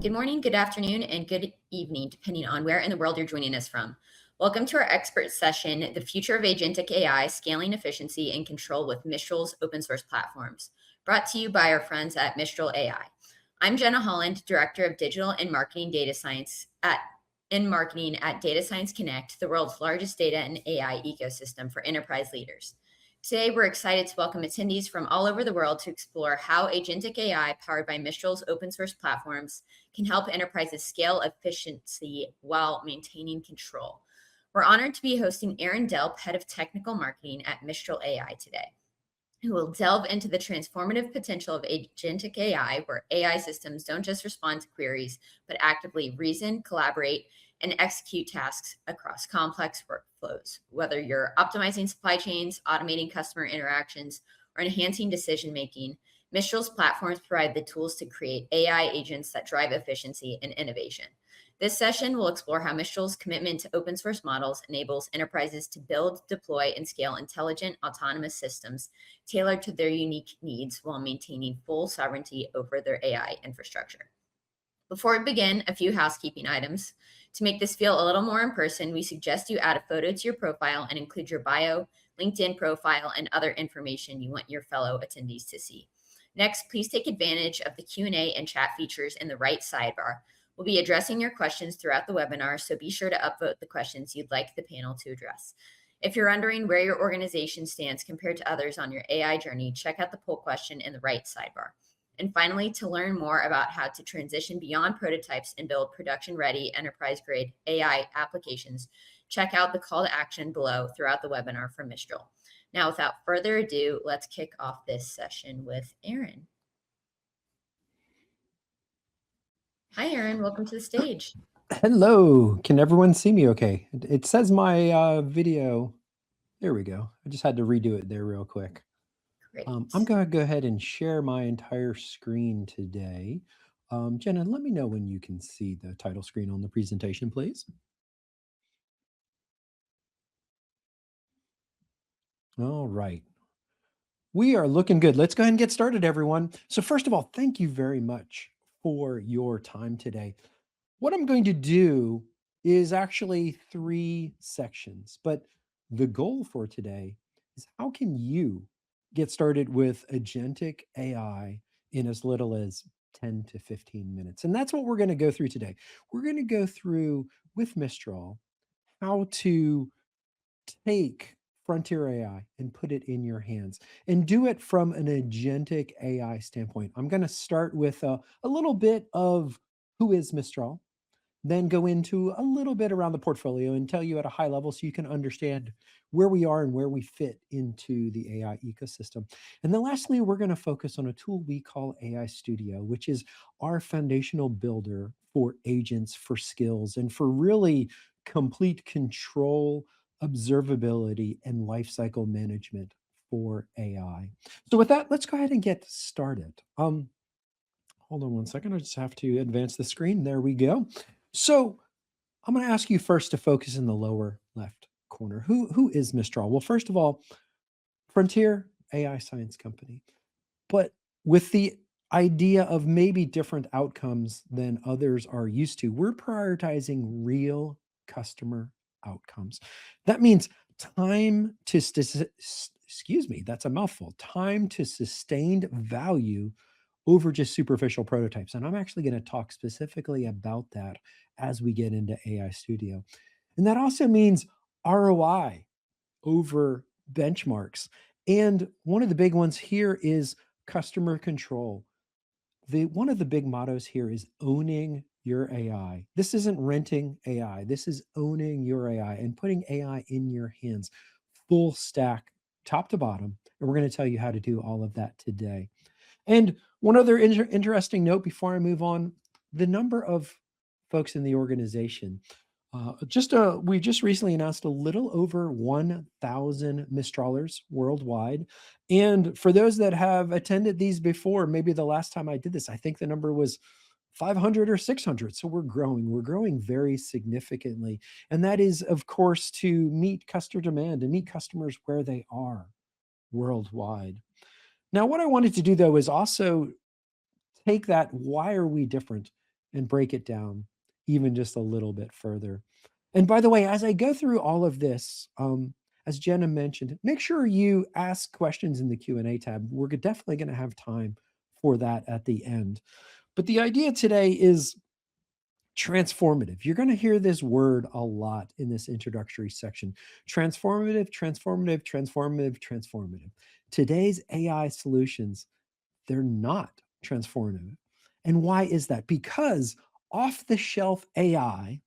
Good morning, good afternoon, and good evening, depending on where in the world you're joining us from. Welcome to our expert session, The Future of Agentic AI, Scaling Efficiency and Control with Mistral's Open Source Platforms, brought to you by our friends at Mistral AI. I'm Jenna Holland, Director of Digital and Marketing Data Science in Marketing at Data Science Connect, the world's largest data and AI ecosystem for enterprise leaders. Today, we're excited to welcome attendees from all over the world to explore how Agentic AI, powered by Mistral's open source platforms, can help enterprises scale efficiency while maintaining control. We're honored to be hosting Aaron Delp, Head of Technical Marketing at Mistral AI today, who will delve into the transformative potential of Agentic AI, where AI systems don't just respond to queries, but actively reason, collaborate, and execute tasks across complex workflows. Whether you're optimizing supply chains, automating customer interactions, or enhancing decision-making, Mistral's platforms provide the tools to create AI agents that drive efficiency and innovation. This session will explore how Mistral's commitment to open source models enables enterprises to build, deploy, and scale intelligent, autonomous systems tailored to their unique needs while maintaining full sovereignty over their AI infrastructure. Before we begin, a few housekeeping items. To make this feel a little more in person, we suggest you add a photo to your profile and include your bio, LinkedIn profile, and other information you want your fellow attendees to see. Next, please take advantage of the Q&A and chat features in the right sidebar. We'll be addressing your questions throughout the webinar, so be sure to upvote the questions you'd like the panel to address. If you're wondering where your organization stands compared to others on your AI journey, check out the poll question in the right sidebar. And finally, to learn more about how to transition beyond prototypes and build production-ready, enterprise-grade AI applications, check out the call to action below throughout the webinar from Mistral. Now, without further ado, let's kick off this session with Aaron. Hi, Aaron. Welcome to the stage. Hello. Can everyone see me okay? It says my video. There we go. I just had to redo it there real quick. Great. I'm going to go ahead and share my entire screen today. Jenna, let me know when you can see the title screen on the presentation, please. All right. We are looking good. Let's go ahead and get started, everyone. So first of all, thank you very much for your time today. What I'm going to do is actually 3 sections, but the goal for today is how can you get started with agentic AI in as little as 10 to 15 minutes? And that's what we're going to go through today. We're going to go through with Mistral how to take frontier AI and put it in your hands and do it from an agentic AI standpoint. I'm going to start with a little bit of who is Mistral, then go into a little bit around the portfolio and tell you at a high level so you can understand where we are and where we fit into the AI ecosystem. And then lastly, we're going to focus on a tool we call AI Studio, which is our foundational builder for agents, for skills, and for really complete control, observability, and lifecycle management for AI. So with that, let's go ahead and get started. Hold on one second. I just have to advance the screen. There we go. So I'm going to ask you first to focus in the lower left corner. Who is Mistral? Well, first of all, frontier AI science company, but with the idea of maybe different outcomes than others are used to. We're prioritizing real customer outcomes. That means time to, excuse me, that's a mouthful, time to sustained value over just superficial prototypes. And I'm actually going to talk specifically about that as we get into AI Studio. And that also means ROI over benchmarks. And one of the big ones here is customer control. One of the big mottos here is owning your AI. This isn't renting AI. This is owning your AI and putting AI in your hands, full stack, top to bottom. And we're going to tell you how to do all of that today. And one other interesting note before I move on, the number of folks in the organization. We just recently announced a little over 1,000 Mistralers worldwide. And for those that have attended these before, maybe the last time I did this, I think the number was 500 or 600. So we're growing very significantly. And that is, of course, to meet customer demand and meet customers where they are worldwide. Now, what I wanted to do, though, is also take that, why are we different, and break it down even just a little bit further. And by the way, as I go through all of this, as Jenna mentioned, make sure you ask questions in the Q&A tab. We're definitely going to have time for that at the end. But the idea today is transformative. You're going to hear this word a lot in this introductory section. Transformative, transformative, transformative, transformative. Today's AI solutions, they're not transformative. And why is that? Because off the shelf AI,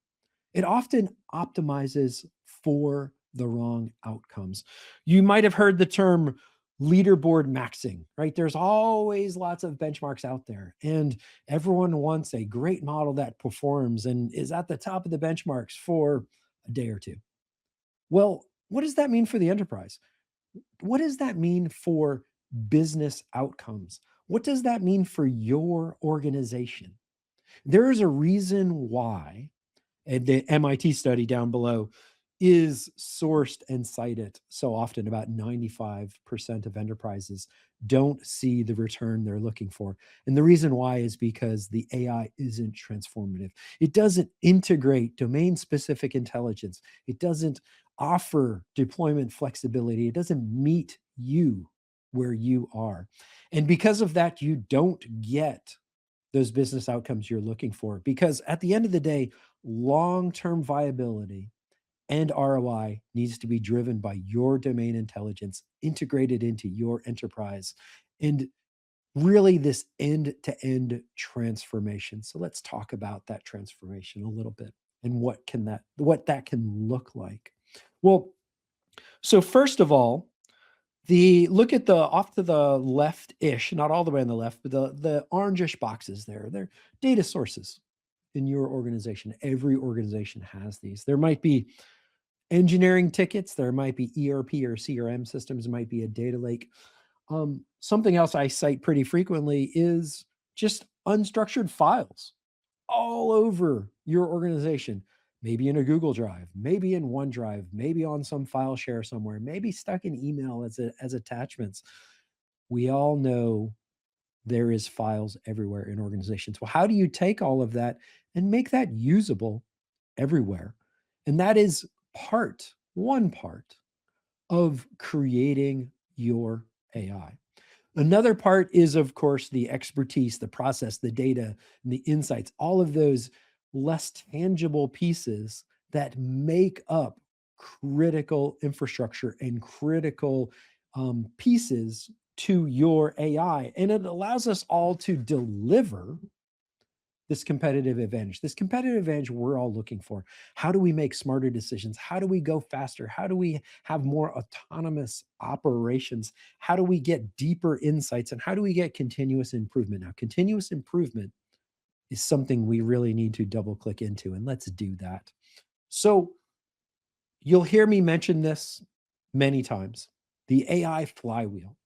it often optimizes for the wrong outcomes. You might have heard the term leaderboard maxing, right? There's always lots of benchmarks out there, and everyone wants a great model that performs and is at the top of the benchmarks for a day or two. Well, what does that mean for the enterprise? What does that mean for business outcomes? What does that mean for your organization? There is a reason why, and the MIT study down below is sourced and cited so often. About 95% of enterprises don't see the return they're looking for. And the reason why is because the AI isn't transformative. It doesn't integrate domain specific intelligence. It doesn't offer deployment flexibility. It doesn't meet you where you are. And because of that, you don't get those business outcomes you're looking for. Because at the end of the day, long term viability and ROI needs to be driven by your domain intelligence integrated into your enterprise and really this end to end transformation. So let's talk about that transformation a little bit and what that can look like. Well, so first of all, the look at the off to the left-ish, not all the way on the left, but the orangish boxes there. They're data sources in your organization. Every organization has these. There might be engineering tickets, there might be ERP or CRM systems, might be a data lake. Something else I cite pretty frequently is just unstructured files all over your organization, maybe in a Google Drive, maybe in OneDrive, maybe on some file share somewhere, maybe stuck in email as attachments. We all know there is files everywhere in organizations. Well, how do you take all of that and make that usable everywhere? And that is one part of creating your AI. Another part is, of course, the expertise, the process, the data, and the insights, all of those less tangible pieces that make up critical infrastructure and critical pieces to your AI. And it allows us all to deliver this competitive advantage we're all looking for. How do we make smarter decisions? How do we go faster? How do we have more autonomous operations? How do we get deeper insights? And how do we get continuous improvement? Now, continuous improvement is something we really need to double click into, and let's do that. So, you'll hear me mention this many times, the AI flywheel.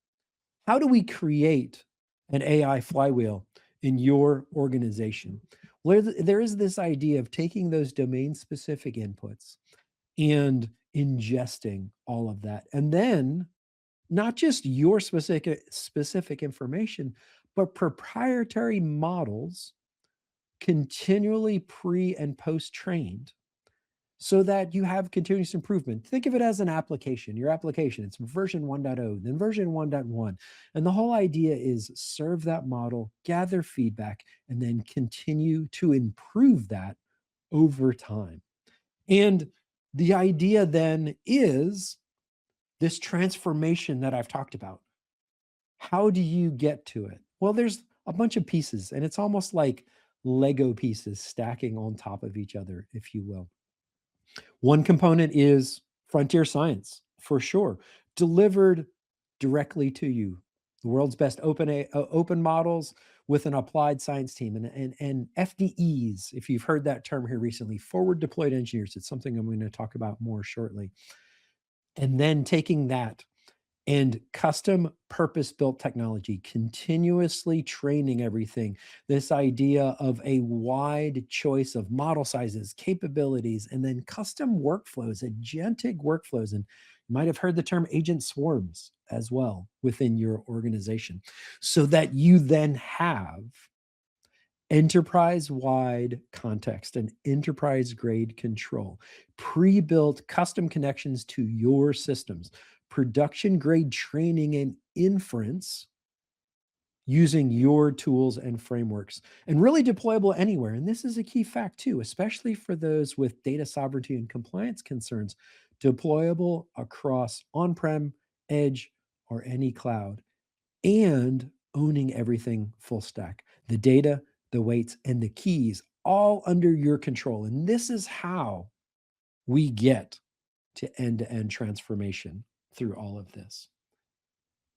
How do we create an AI flywheel in your organization? Where there is this idea of taking those domain specific inputs and ingesting all of that. And then not just your specific information, but proprietary models continually pre and post trained so that you have continuous improvement. Think of it as an application. Your application, it's version 1.0, then version 1.1. And the whole idea is serve that model, gather feedback, and then continue to improve that over time. And the idea then is this transformation that I've talked about. How do you get to it? Well, there's a bunch of pieces, and it's almost like Lego pieces stacking on top of each other, if you will. One component is frontier science, for sure, delivered directly to you. The world's best open models with an applied science team and FDEs, if you've heard that term here recently, forward deployed engineers. It's something I'm going to talk about more shortly. And then taking that and custom purpose built technology, continuously training everything. This idea of a wide choice of model sizes, capabilities, and then custom workflows, agentic workflows. And you might have heard the term agent swarms as well within your organization, so that you then have enterprise-wide context and enterprise-grade control, pre-built custom connections to your systems, production-grade training and inference using your tools and frameworks, and really deployable anywhere. And this is a key fact too, especially for those with data sovereignty and compliance concerns, deployable across on-prem, edge, or any cloud, and owning everything full stack. The data, the weights, and the keys all under your control. And this is how we get to end-to-end transformation through all of this.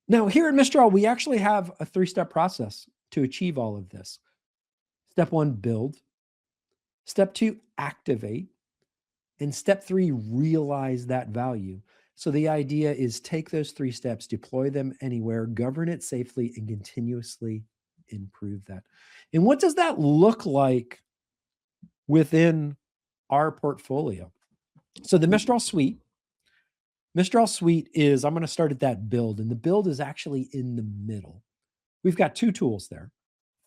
Now, here at Mistral, we actually have a 3-step process to achieve all of this. Step 1, build. Step 2, activate. And step 3, realize that value. So the idea is take those 3 steps, deploy them anywhere, govern it safely, and continuously improve that. And what does that look like within our portfolio? So the Mistral Suite is, I'm going to start at that build, and the build is actually in the middle. We've got 2 tools there.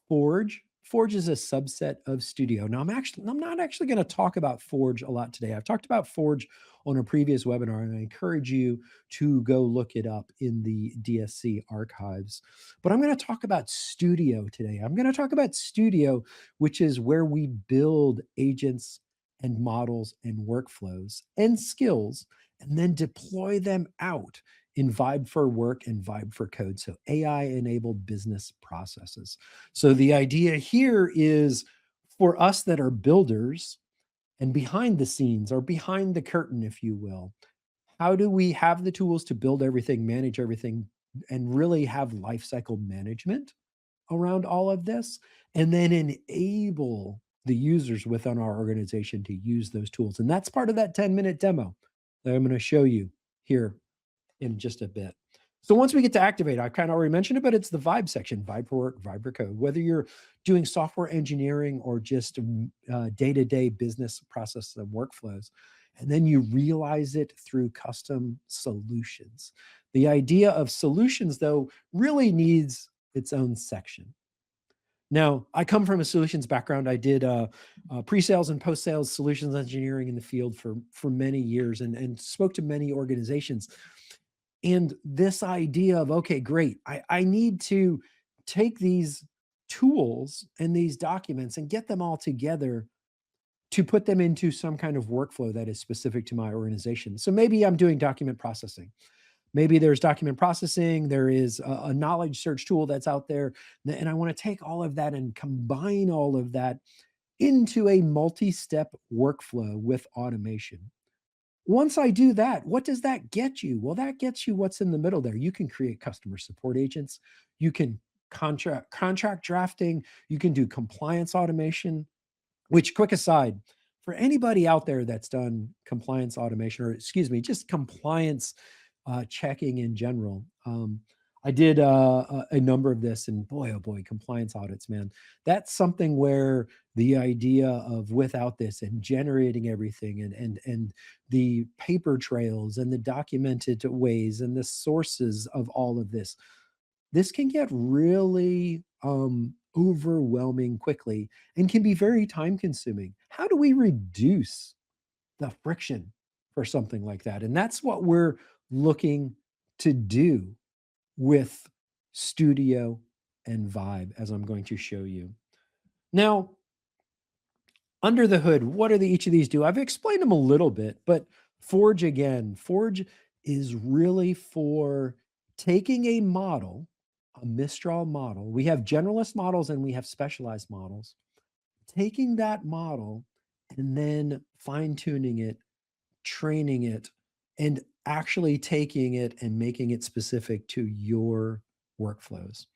Forge. Forge is a subset of Studio. Now, I'm not actually going to talk about Forge a lot today. I've talked about Forge on a previous webinar, and I encourage you to go look it up in the DSC archives. But I'm going to talk about Studio today. I'm going to talk about Studio, which is where we build agents and models and workflows and skills, and then deploy them out in Vibe for Work and Vibe for Code. So AI-enabled business processes. So the idea here is for us that are builders and behind the scenes or behind the curtain, if you will, how do we have the tools to build everything, manage everything, and really have lifecycle management around all of this, and then enable the users within our organization to use those tools? And that's part of that 10-minute demo that I'm going to show you here in just a bit. So once we get to activate, I kind of already mentioned it, but it's the Vibe section, Vibe for Work, Vibe for Code. Whether you're doing software engineering or just day-to-day business processes and workflows, and then you realize it through custom solutions. The idea of solutions, though, really needs its own section. Now, I come from a solutions background. I did pre-sales and post-sales solutions engineering in the field for many years and spoke to many organizations. And this idea of, okay, great, I need to take these tools and these documents and get them all together to put them into some kind of workflow that is specific to my organization. So maybe I'm doing document processing. Maybe there's document processing, there is a knowledge search tool that's out there, and I want to take all of that and combine all of that into a multi-step workflow with automation. Once I do that, what does that get you? Well, that gets you what's in the middle there. You can create customer support agents. You can contract drafting. You can do compliance automation, which, quick aside, for anybody out there that's done compliance automation, or excuse me, just compliance checking in general. I did a number of this, and boy, oh boy, compliance audits, man. That's something where the idea of without this and generating everything and the paper trails and the documented ways and the sources of all of this can get really overwhelming quickly and can be very time consuming. How do we reduce the friction for something like that? And that's what we're looking to do with Studio and Vibe, as I'm going to show you. Now, under the hood, what do each of these do? I've explained them a little bit, but Forge again, Forge is really for taking a model, a Mistral model. We have generalist models and we have specialized models. Taking that model and then fine tuning it, training it, and actually taking it and making it specific to your workflows.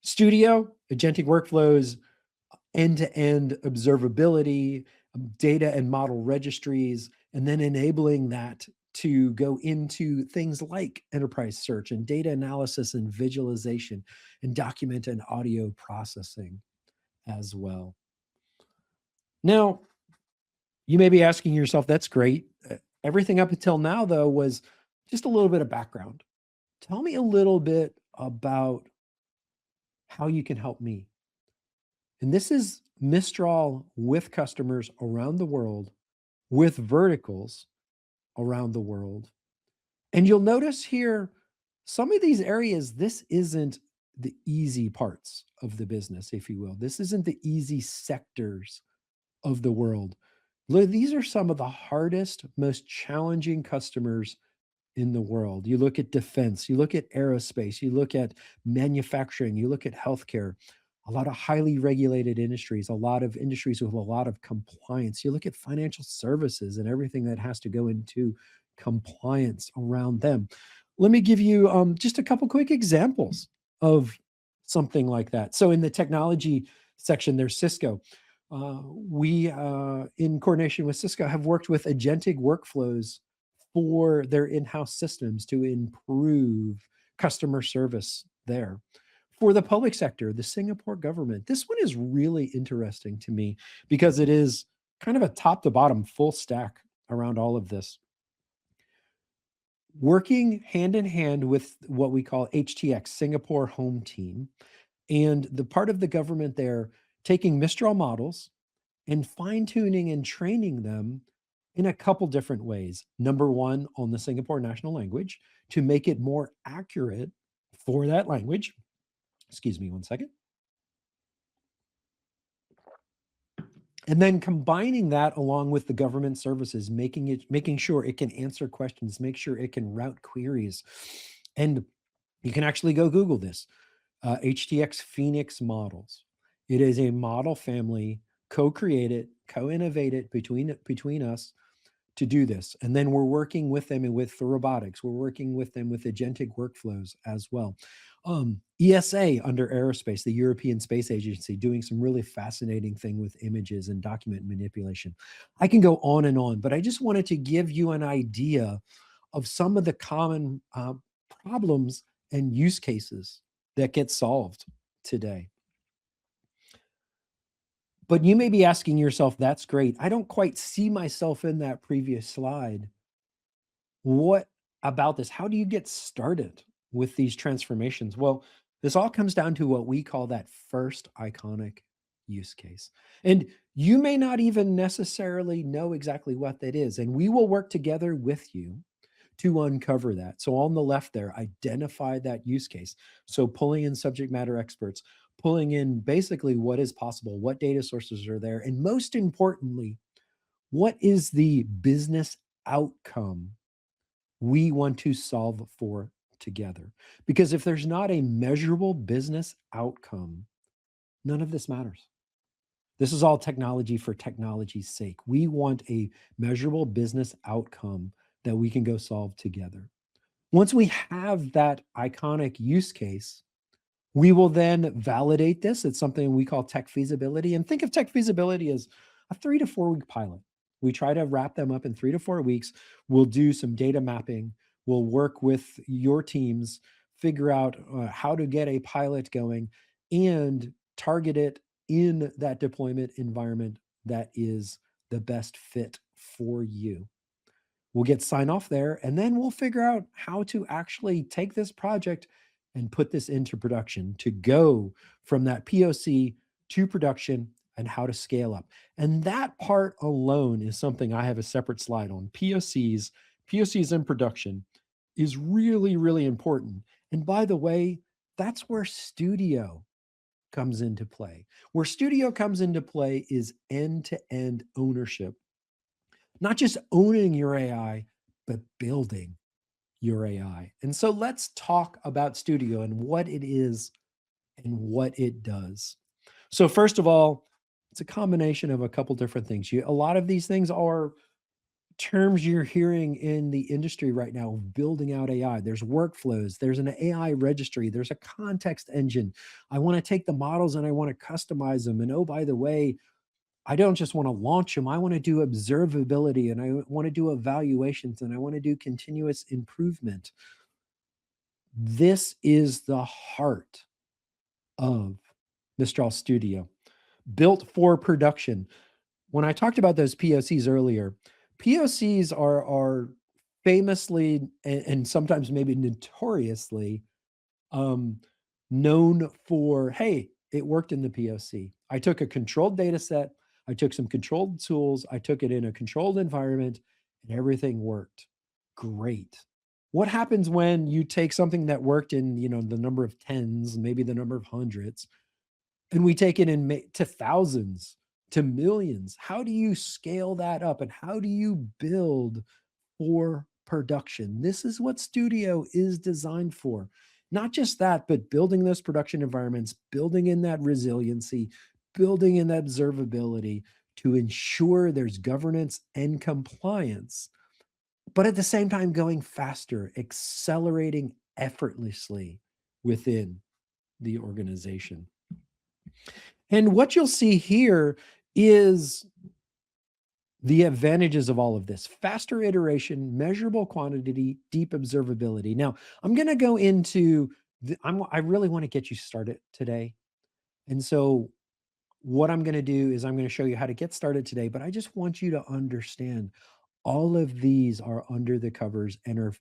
Studio, agentic workflows, end-to-end observability, data and model registries, and then enabling that to go into things like enterprise search and data analysis and visualization and document and audio processing as well. Now, you may be asking yourself, that's great. Everything up until now, though, was just a little bit of background. Tell me a little bit about how you can help me. And this is Mistral with customers around the world, with verticals around the world. And you'll notice here, some of these areas, this isn't the easy parts of the business, if you will. This isn't the easy sectors of the world. These are some of the hardest, most challenging customers in the world. You look at defense, you look at aerospace, you look at manufacturing, you look at healthcare, a lot of highly regulated industries, a lot of industries with a lot of compliance. You look at financial services and everything that has to go into compliance around them. Let me give you just a couple quick examples of something like that. So in the technology section, there's Cisco. We, in coordination with Cisco, have worked with agentic workflows for their in-house systems to improve customer service there. For the public sector, the Singapore government, this one is really interesting to me because it is kind of a top to bottom full stack around all of this. Working hand in hand with what we call HTX, Singapore Home Team, and the part of the government there taking Mistral models and fine tuning and training them in a couple different ways. Number one, on the Singapore national language to make it more accurate for that language. Excuse me one second. And then combining that along with the government services, making sure it can answer questions, make sure it can route queries. And you can actually go Google this, HTX Phoenix models. It is a model family co-created, co-innovated between us to do this. And then we're working with them and with the robotics. We're working with them with agentic workflows as well. ESA under aerospace, the European Space Agency, doing some really fascinating thing with images and document manipulation. I can go on, but I just wanted to give you an idea of some of the common problems and use cases that get solved today. But you may be asking yourself, that's great. I don't quite see myself in that previous slide. What about this? How do you get started with these transformations? Well, this all comes down to what we call that first iconic use case. And you may not even necessarily know exactly what that is. And we will work together with you to uncover that. So on the left there, identify that use case. So pulling in subject matter experts, pulling in basically what is possible, what data sources are there, and most importantly, what is the business outcome we want to solve for together? Because if there's not a measurable business outcome, none of this matters. This is all technology for technology's sake. We want a measurable business outcome that we can go solve together. Once we have that iconic use case, we will then validate this. It's something we call tech feasibility. And think of tech feasibility as a 3 to 4 week pilot. We try to wrap them up in 3 to 4 weeks. We'll do some data mapping. We'll work with your teams, figure out how to get a pilot going and target it in that deployment environment that is the best fit for you. We'll get sign off there, and then we'll figure out how to actually take this project and put this into production to go from that POC to production and how to scale up. And that part alone is something I have a separate slide on. POCs in production is really, really important. And by the way, that's where Studio comes into play. Where Studio comes into play is end-to-end ownership. Not just owning your AI, but building your AI. And so let's talk about Studio and what it is and what it does. So first of all, it's a combination of a couple different things. A lot of these things are terms you're hearing in the industry right now, building out AI. There's workflows, there's an AI registry, there's a context engine. I want to take the models and I want to customize them. And oh, by the way, I don't just want to launch them. I want to do observability and I want to do evaluations and I want to do continuous improvement. This is the heart of Mistral Studio, built for production. When I talked about those POCs earlier, POCs are famously and sometimes maybe notoriously known for, hey, it worked in the POC. I took a controlled data set, I took some controlled tools, I took it in a controlled environment, and everything worked great. What happens when you take something that worked in, the number of tens, maybe the number of hundreds, and we take it to thousands, to millions? How do you scale that up, and how do you build for production? This is what Studio is designed for. Not just that, but building those production environments, building in that resiliency, building in that observability to ensure there's governance and compliance, but at the same time going faster, accelerating effortlessly within the organization. And what you'll see here is the advantages of all of this: faster iteration, measurable quantity, deep observability. Now, I'm going to go into I really want to get you started today. And so, what I'm going to do is I'm going to show you how to get started today, but I just want you to understand all of these are under the covers and are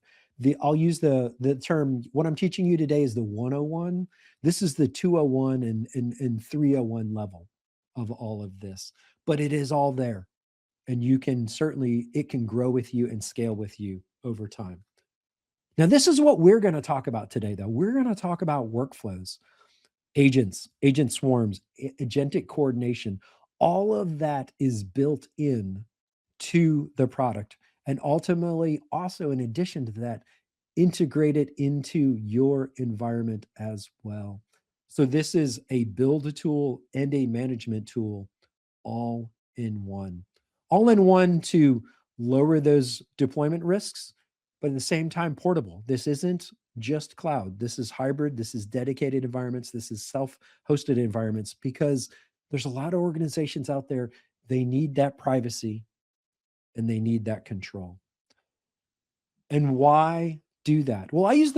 I'll use the term. What I'm teaching you today is the 101. This is the 201 and 301 level of all of this, but it is all there, and it can grow with you and scale with you over time. Now, this is what we're going to talk about today, though. We're going to talk about workflows, agents, agent swarms, agentic coordination. All of that is built in to the product. And ultimately, also in addition to that, integrated into your environment as well. So this is a build tool and a management tool all in one. All in one to lower those deployment risks, but at the same time, portable. This isn't just cloud. This is hybrid. This is dedicated environments. This is self-hosted environments, because there's a lot of organizations out there, they need that privacy and they need that control. And why do that? Well, I've used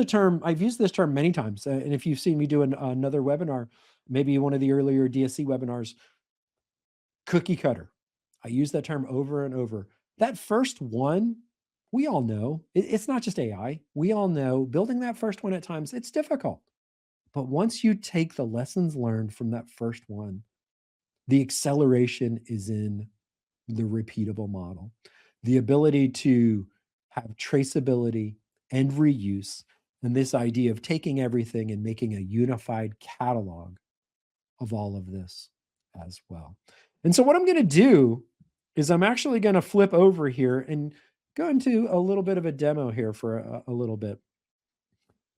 this term many times. And if you've seen me do another webinar, maybe one of the earlier DSC webinars, cookie cutter. I use that term over and over. That first one, we all know, it's not just AI. We all know building that first one at times, it's difficult. But once you take the lessons learned from that first one, the acceleration is in the repeatable model. The ability to have traceability and reuse, and this idea of taking everything and making a unified catalog of all of this as well. And so what I'm going to do is I'm actually going to flip over here and go into a little bit of a demo here for a little bit.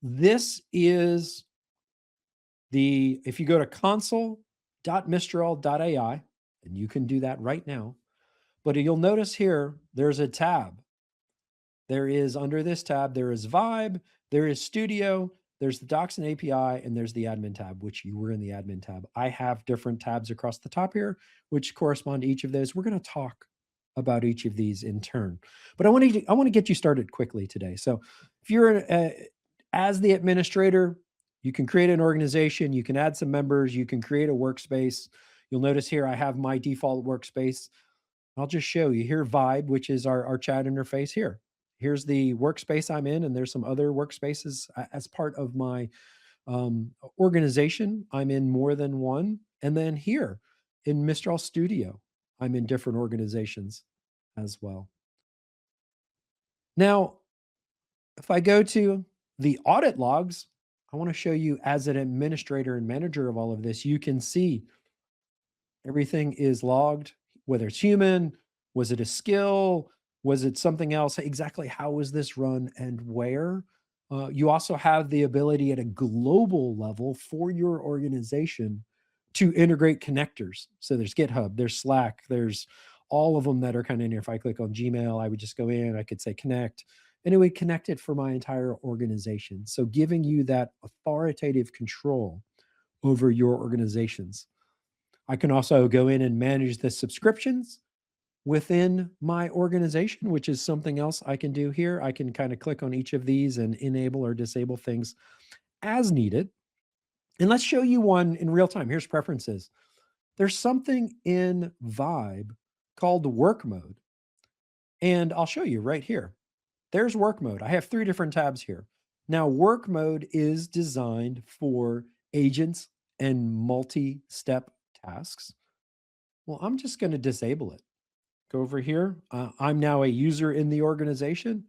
This is if you go to console.mistral.ai, and you can do that right now, but you'll notice here, there's a tab. There is, under this tab, there is Vibe, there is Studio, there's the Docs and API, and there's the Admin tab, which you were in the Admin tab. I have different tabs across the top here, which correspond to each of those. We're going to talk about each of these in turn. But I want to get you started quickly today. So if you're, as the administrator, you can create an organization, you can add some members, you can create a workspace. You'll notice here I have my default workspace. I'll just show you here, Vibe, which is our chat interface here. Here's the workspace I'm in, and there's some other workspaces as part of my organization. I'm in more than one. And then here in Mistral Studio, I'm in different organizations as well. Now, if I go to the audit logs, I want to show you, as an administrator and manager of all of this, you can see everything is logged, whether it's human, was it a skill, was it something else? Exactly how was this run and where? You also have the ability at a global level for your organization to integrate connectors. So there's GitHub, there's Slack, there's all of them that are kind of in here. If I click on Gmail, I would just go in, I could say connect, and it would connect it for my entire organization. So giving you that authoritative control over your organizations. I can also go in and manage the subscriptions within my organization, which is something else I can do here. I can kind of click on each of these and enable or disable things as needed. And let's show you one in real time. Here's preferences. There's something in Vibe called work mode. And I'll show you right here. There's work mode. I have 3 different tabs here. Now, work mode is designed for agents and multi-step tasks, well, I'm just going to disable it. Go over here. I'm now a user in the organization.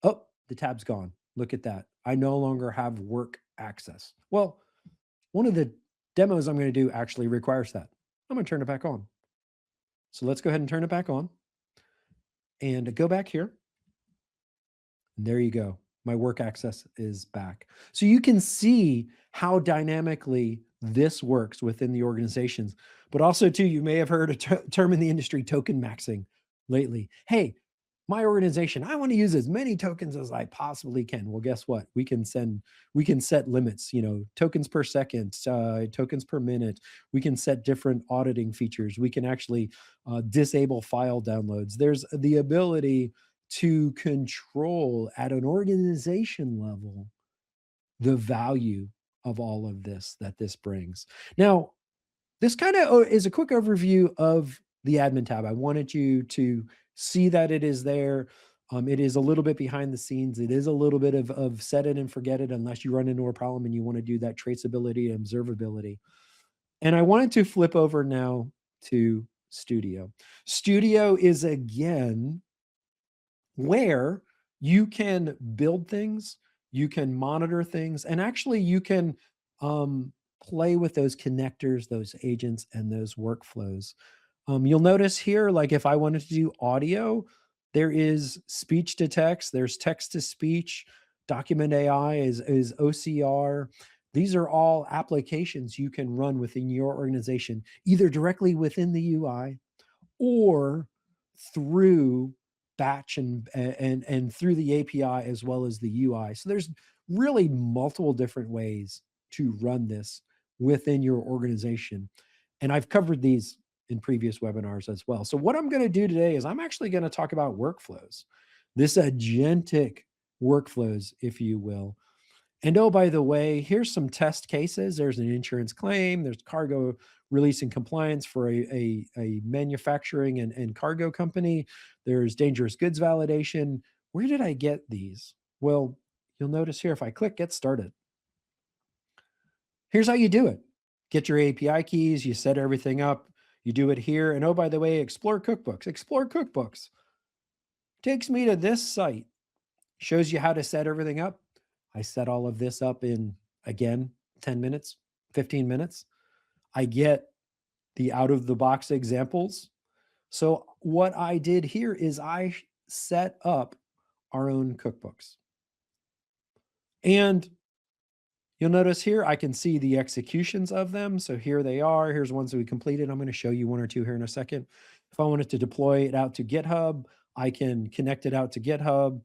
Oh, the tab's gone. Look at that. I no longer have work access. Well, one of the demos I'm going to do actually requires that. I'm going to turn it back on. So let's go ahead and turn it back on and go back here. And there you go. My work access is back. So you can see how dynamically this works within the organizations. But also, too, you may have heard a term in the industry, token maxing, lately. Hey, my organization, I want to use as many tokens as I possibly can. Well, guess what? We can set limits, tokens per second, tokens per minute. We can set different auditing features. We can actually disable file downloads. There's the ability to control at an organization level the value of all of this that this brings. Now, this kind of is a quick overview of the admin tab. I wanted you to see that it is there. It is a little bit behind the scenes. It is a little bit of set it and forget it unless you run into a problem and you want to do that traceability and observability. And I wanted to flip over now to Studio. Studio is, again, where you can build things, you can monitor things, and actually you can play with those connectors, those agents, and those workflows. You'll notice here, like if I wanted to do audio, there is speech to text, there's text to speech, document AI is OCR. These are all applications you can run within your organization, either directly within the UI or through batch and through the API as well as the UI. So there's really multiple different ways to run this within your organization. And I've covered these in previous webinars as well. So what I'm going to do today is I'm actually going to talk about workflows, this agentic workflows, if you will. And oh, by the way, here's some test cases. There's an insurance claim. There's cargo release and compliance for a manufacturing and cargo company. There's dangerous goods validation. Where did I get these? Well, you'll notice here, if I click get started, here's how you do it. Get your API keys, you set everything up, you do it here. And oh, by the way, explore cookbooks. Explore cookbooks takes me to this site, shows you how to set everything up. I set all of this up in, again, 10 minutes, 15 minutes. I get the out of the box examples. So what I did here is I set up our own cookbooks. And you'll notice here, I can see the executions of them. So here they are. Here's ones that we completed. I'm going to show you one or two here in a second. If I wanted to deploy it out to GitHub, I can connect it out to GitHub.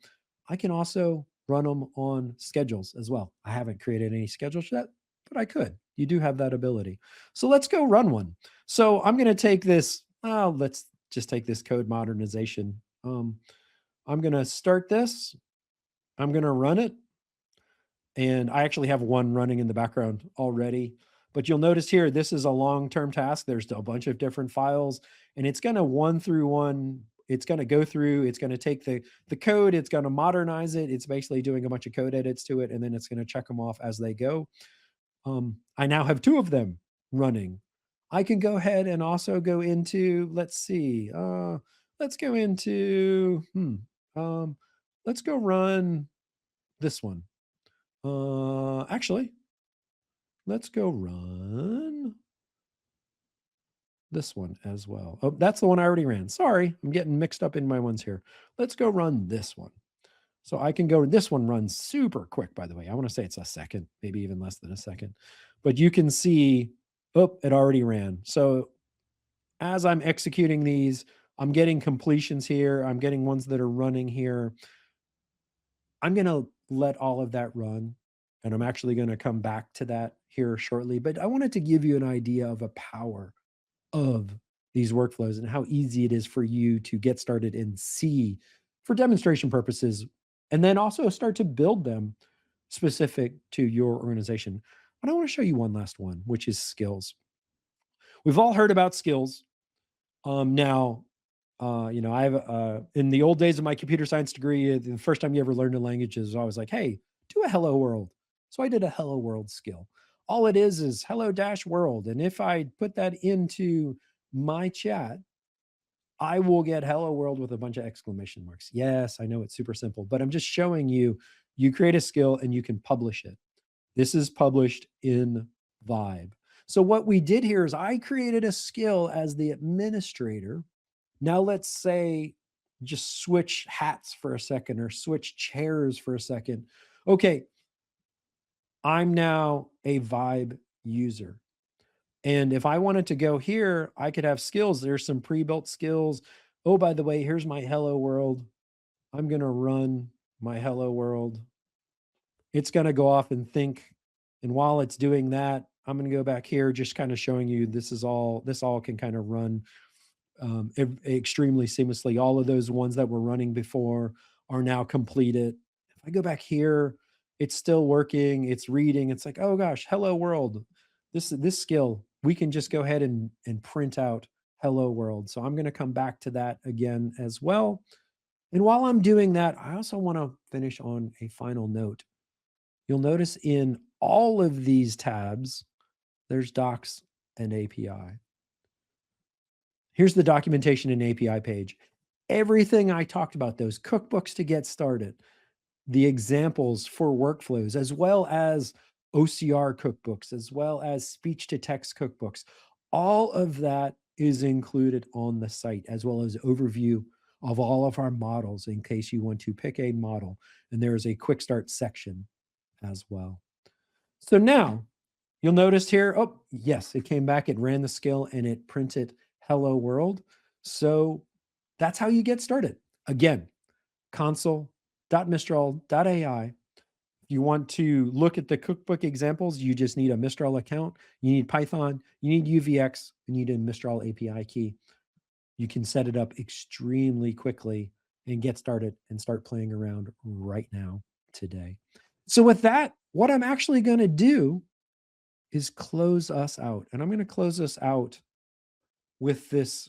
I can also run them on schedules as well. I haven't created any schedules yet, but I could. You do have that ability. So let's go run one. So I'm going to take this. Let's just take this code modernization. I'm going to start this. I'm going to run it. And I actually have one running in the background already. But you'll notice here, this is a long-term task. There's a bunch of different files, and it's going to one through one. It's going to go through. It's going to take the code. It's going to modernize it. It's basically doing a bunch of code edits to it, and then it's going to check them off as they go. I now have two of them running. I can go ahead and also go into, let's see, let's go into, let's go run this one. Actually, let's go run this one as well. Oh, that's the one I already ran. Sorry, I'm getting mixed up in my ones here. Let's go run this one. So I can go, this one runs super quick, by the way. I want to say it's a second, maybe even less than a second. But you can see, oh, it already ran. So as I'm executing these, I'm getting completions here. I'm getting ones that are running here. I'm going to let all of that run. And I'm actually going to come back to that here shortly. But I wanted to give you an idea of a power of these workflows and how easy it is for you to get started and see for demonstration purposes, and then also start to build them specific to your organization. But I want to show you one last one, which is skills. We've all heard about skills. Now, I have in the old days of my computer science degree, the first time you ever learned a language is always like, hey, do a hello world. So I did a hello world skill. All it is hello dash world. And if I put that into my chat, I will get hello world with a bunch of exclamation marks. Yes, I know it's super simple, but I'm just showing you, you create a skill and you can publish it. This is published in Vibe. So what we did here is I created a skill as the administrator. Now let's say just switch hats for a second or switch chairs for a second. Okay, I'm now a Vibe user. And if I wanted to go here, I could have skills. There's some pre-built skills. Oh, by the way, here's my hello world. I'm going to run my hello world. It's going to go off and think. And while it's doing that, I'm going to go back here, just kind of showing you this all can kind of run extremely seamlessly. All of those ones that were running before are now completed. If I go back here, it's still working. It's reading. It's like, oh gosh, hello world. This skill, we can just go ahead and print out hello world. So I'm going to come back to that again as well. And while I'm doing that, I also want to finish on a final note. You'll notice in all of these tabs, there's docs and API. Here's the documentation and API page. Everything I talked about, those cookbooks to get started, the examples for workflows, as well as OCR cookbooks, as well as speech to text cookbooks, all of that is included on the site, as well as overview of all of our models in case you want to pick a model. And there is a quick start section as well. So now you'll notice here, oh, yes, it came back, it ran the skill and it printed hello world. So that's how you get started. Again, console.mistral.ai. If you want to look at the cookbook examples, you just need a Mistral account, you need Python, you need UVX, you need a Mistral API key. You can set it up extremely quickly and get started and start playing around right now today. So with that, what I'm actually going to do is close us out. And I'm going to close us out with this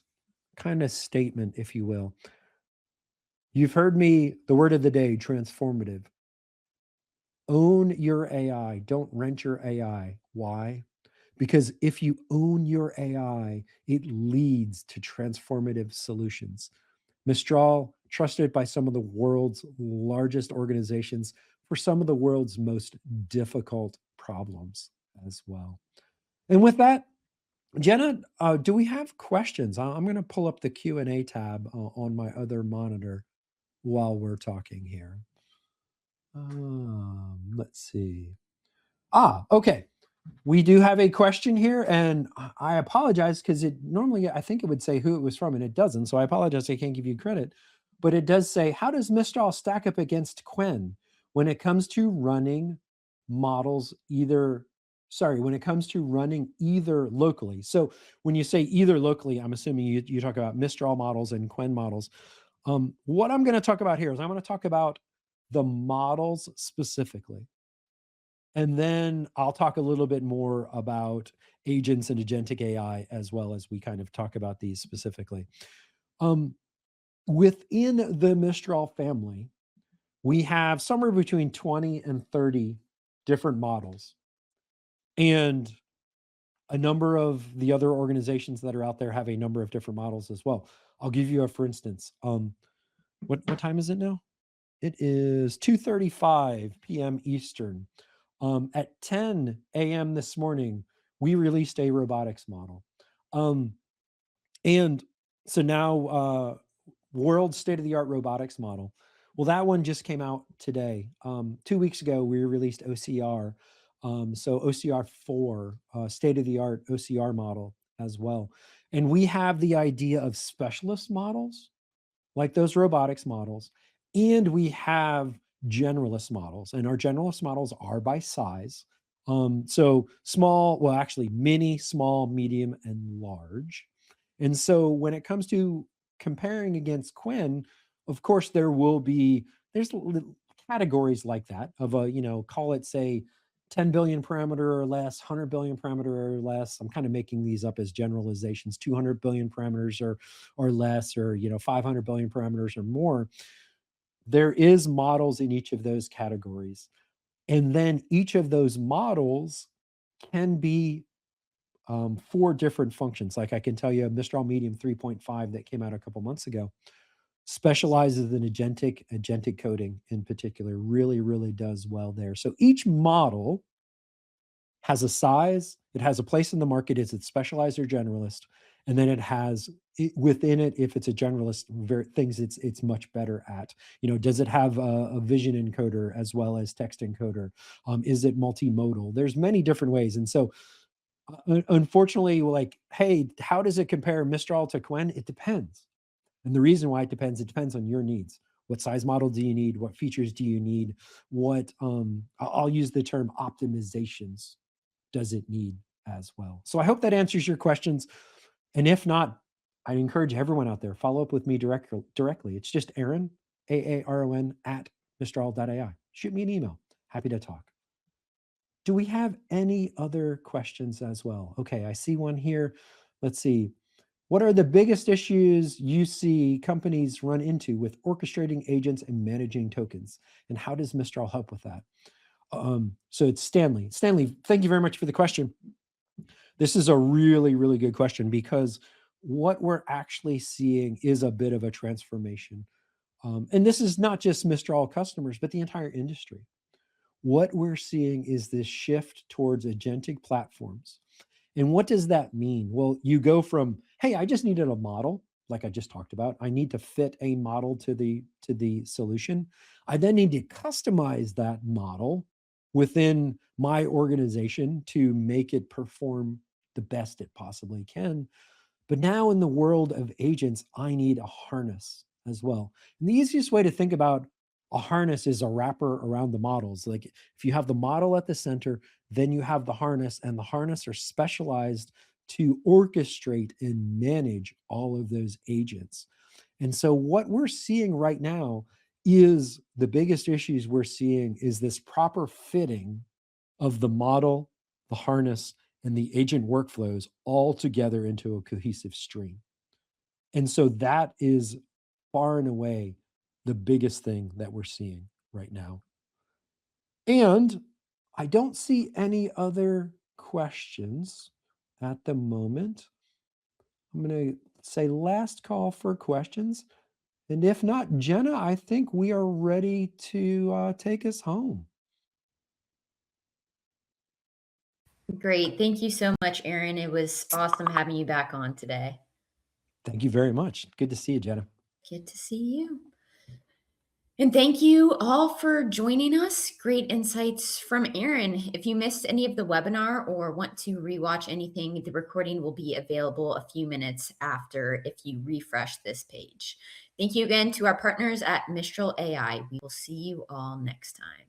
kind of statement, if you will. You've heard me, the word of the day, transformative. Own your AI. Don't rent your AI. Why? Because if you own your AI, it leads to transformative solutions. Mistral, trusted by some of the world's largest organizations for some of the world's most difficult problems as well. And with that, Jenna, do we have questions? I'm going to pull up the Q&A tab on my other monitor while we're talking here. Let's see. Okay. We do have a question here, and I apologize because it normally, I think it would say who it was from, and it doesn't. So I apologize. I can't give you credit. But it does say, how does Mistral stack up against Quen when it comes to running models when it comes to running either locally? So when you say either locally, I'm assuming you talk about Mistral models and Quen models. What I'm going to talk about here is I'm going to talk about the models specifically. And then I'll talk a little bit more about agents and agentic AI as well as we kind of talk about these specifically. Within the Mistral family, we have somewhere between 20 and 30 different models. And a number of the other organizations that are out there have a number of different models as well. I'll give you a for instance. What time is it now? It is 2:35 p.m. Eastern. At 10 a.m. this morning, we released a robotics model. And so now, world state-of-the-art robotics model. Well, that one just came out today. 2 weeks ago, we released OCR. So OCR 4, state-of-the-art OCR model as well. And we have the idea of specialist models, like those robotics models, and we have generalist models, and our generalist models are by size. So small, well, actually mini, small, medium, and large. And so when it comes to comparing against Quen, of course, there's categories like that of call it say 10 billion parameter or less, 100 billion parameter or less. I'm kind of making these up as generalizations, 200 billion parameters or less, or 500 billion parameters or more. There is models in each of those categories. And then each of those models can be 4 different functions. Like I can tell you, Mistral Medium 3.5 that came out a couple months ago specializes in agentic coding in particular. Really, really does well there. So each model has a size, it has a place in the market. Is it specialized or generalist? And then it has within it, if it's a generalist, things it's much better at. Does it have a vision encoder as well as text encoder? Is it multimodal? There's many different ways. And so unfortunately, like, hey, how does it compare Mistral to Quen? It depends. And the reason why it depends on your needs. What size model do you need? What features do you need? What I'll use the term optimizations does it need as well? So I hope that answers your questions. And if not, I encourage everyone out there, follow up with me directly. It's just Aaron, Aaron at Mistral.ai. Shoot me an email. Happy to talk. Do we have any other questions as well? Okay, I see one here. Let's see. What are the biggest issues you see companies run into with orchestrating agents and managing tokens? And how does Mistral help with that? So it's Stanley. Stanley, thank you very much for the question. This is a really, really good question because what we're actually seeing is a bit of a transformation. And this is not just Mistral customers, but the entire industry. What we're seeing is this shift towards agentic platforms. And what does that mean? Well, you go from, hey, I just needed a model, like I just talked about. I need to fit a model to the solution. I then need to customize that model within my organization to make it perform the best it possibly can. But now in the world of agents, I need a harness as well. And the easiest way to think about a harness is a wrapper around the models. Like if you have the model at the center, then you have the harness, and the harness are specialized to orchestrate and manage all of those agents. And so what we're seeing right now is the biggest issues we're seeing is this proper fitting of the model, the harness, and the agent workflows all together into a cohesive stream. And so that is far and away the biggest thing that we're seeing right now. And I don't see any other questions at the moment. I'm going to say last call for questions. And if not, Jenna, I think we are ready to take us home. Great. Thank you so much, Aaron. It was awesome having you back on today. Thank you very much. Good to see you, Jenna. Good to see you. And thank you all for joining us. Great insights from Aaron. If you missed any of the webinar or want to rewatch anything, the recording will be available a few minutes after if you refresh this page. Thank you again to our partners at Mistral AI. We will see you all next time.